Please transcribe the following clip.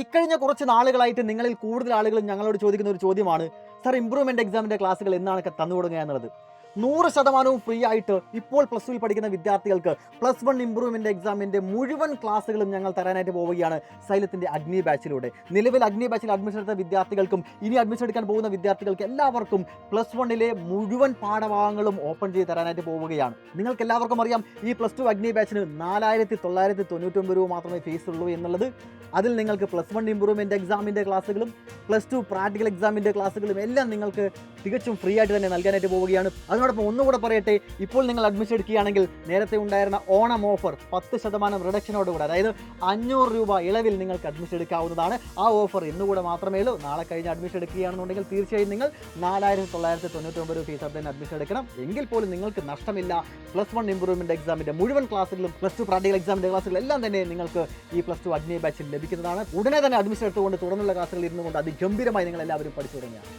ഇക്കഴിഞ്ഞ കുറച്ച് നാളുകളായിട്ട് നിങ്ങളിൽ കൂടുതൽ ആളുകളും ഞങ്ങളോട് ചോദിക്കുന്ന ഒരു ചോദ്യമാണ്, സർ ഇംപ്രൂവ്മെൻറ്റ് എക്സാമിൻ്റെ ക്ലാസ്സുകൾ എന്നാണ് തന്നു തുടങ്ങുക എന്നുള്ളത്. 100% ഫ്രീ ആയിട്ട് ഇപ്പോൾ പ്ലസ് ടുവിൽ പഠിക്കുന്ന വിദ്യാർത്ഥികൾക്ക് +1 ഇംപ്രൂവ്മെൻറ്റ് എക്സാമിൻ്റെ മുഴുവൻ ക്ലാസ്സുകളും ഞങ്ങൾ തരാനായിട്ട് പോവുകയാണ് സൈലത്തിൻ്റെ അഗ്നി ബാച്ചിലൂടെ. നിലവിൽ അഗ്നി ബാച്ചിൽ അഡ്മിഷൻ എടുത്ത വിദ്യാർത്ഥികൾക്കും ഇനി അഡ്മിഷൻ എടുക്കാൻ പോകുന്ന വിദ്യാർത്ഥികൾക്ക് എല്ലാവർക്കും +1 മുഴുവൻ പാഠഭാഗങ്ങളും ഓപ്പൺ ചെയ്ത് തരാനായിട്ട് പോവുകയാണ്. നിങ്ങൾക്ക് എല്ലാവർക്കും അറിയാം, ഈ +2 അഗ്നി ബാച്ചിന് 4999 രൂപ മാത്രമേ ഫീസ് ഉള്ളൂ എന്നുള്ളത്. അതിൽ നിങ്ങൾക്ക് +1 ഇംപ്രൂവ്മെൻറ്റ് എക്സാമിൻ്റെ ക്ലാസ്സുകളും +2 പ്രാക്ടിക്കൽ എക്സാമിൻ്റെ ക്ലാസ്സുകളും എല്ലാം നിങ്ങൾക്ക് തികച്ചും ഫ്രീ ആയിട്ട് തന്നെ നൽകാനായിട്ട് പോവുകയാണ്. അതിനോടൊപ്പം ഒന്നുകൂടെ പറയട്ടെ, ഇപ്പോൾ നിങ്ങൾ അഡ്മിഷൻ എടുക്കുകയാണെങ്കിൽ നേരത്തെ ഉണ്ടായിരുന്ന ഓണം ഓഫർ 10% റിഡക്ഷനോടുകൂടെ, അതായത് 500 രൂപ ഇളവിൽ നിങ്ങൾക്ക് അഡ്മിഷൻ എടുക്കാവുന്നതാണ്. ആ ഓഫർ ഇന്നുകൂടെ മാത്രമേ ഉള്ളൂ. നാളെ കഴിഞ്ഞ് അഡ്മിഷൻ എടുക്കുകയാണെന്നുണ്ടെങ്കിൽ തീർച്ചയായും നിങ്ങൾ 4999 ഫീസ് തന്നെ അഡ്മിഷൻ എടുക്കണം. എങ്കിൽ പോലും നിങ്ങൾക്ക് നഷ്ടമില്ല. +1 ഇംപ്രൂവ്മെൻറ്റ് എക്സാമിൻ്റെ മുഴുവൻ ക്ലാസ്സുകളും +2 പ്രാക്ടിക്കൽ എക്സാമിൻ്റെ ക്ലാസ്സുകൾ എല്ലാം തന്നെ നിങ്ങൾക്ക് ഈ +2 അഗ്നി ബാച്ചിൽ ലഭിക്കുന്നതാണ്. ഉടനെ തന്നെ അഡ്മിഷൻ എടുത്തുകൊണ്ട് തുടർന്നുള്ള ക്ലാസ്സുകൾ ഇരുന്നുകൊണ്ട് അതിഗംഭീരമായി നിങ്ങൾ എല്ലാവരും പഠിച്ചു തുടങ്ങിയാണ്.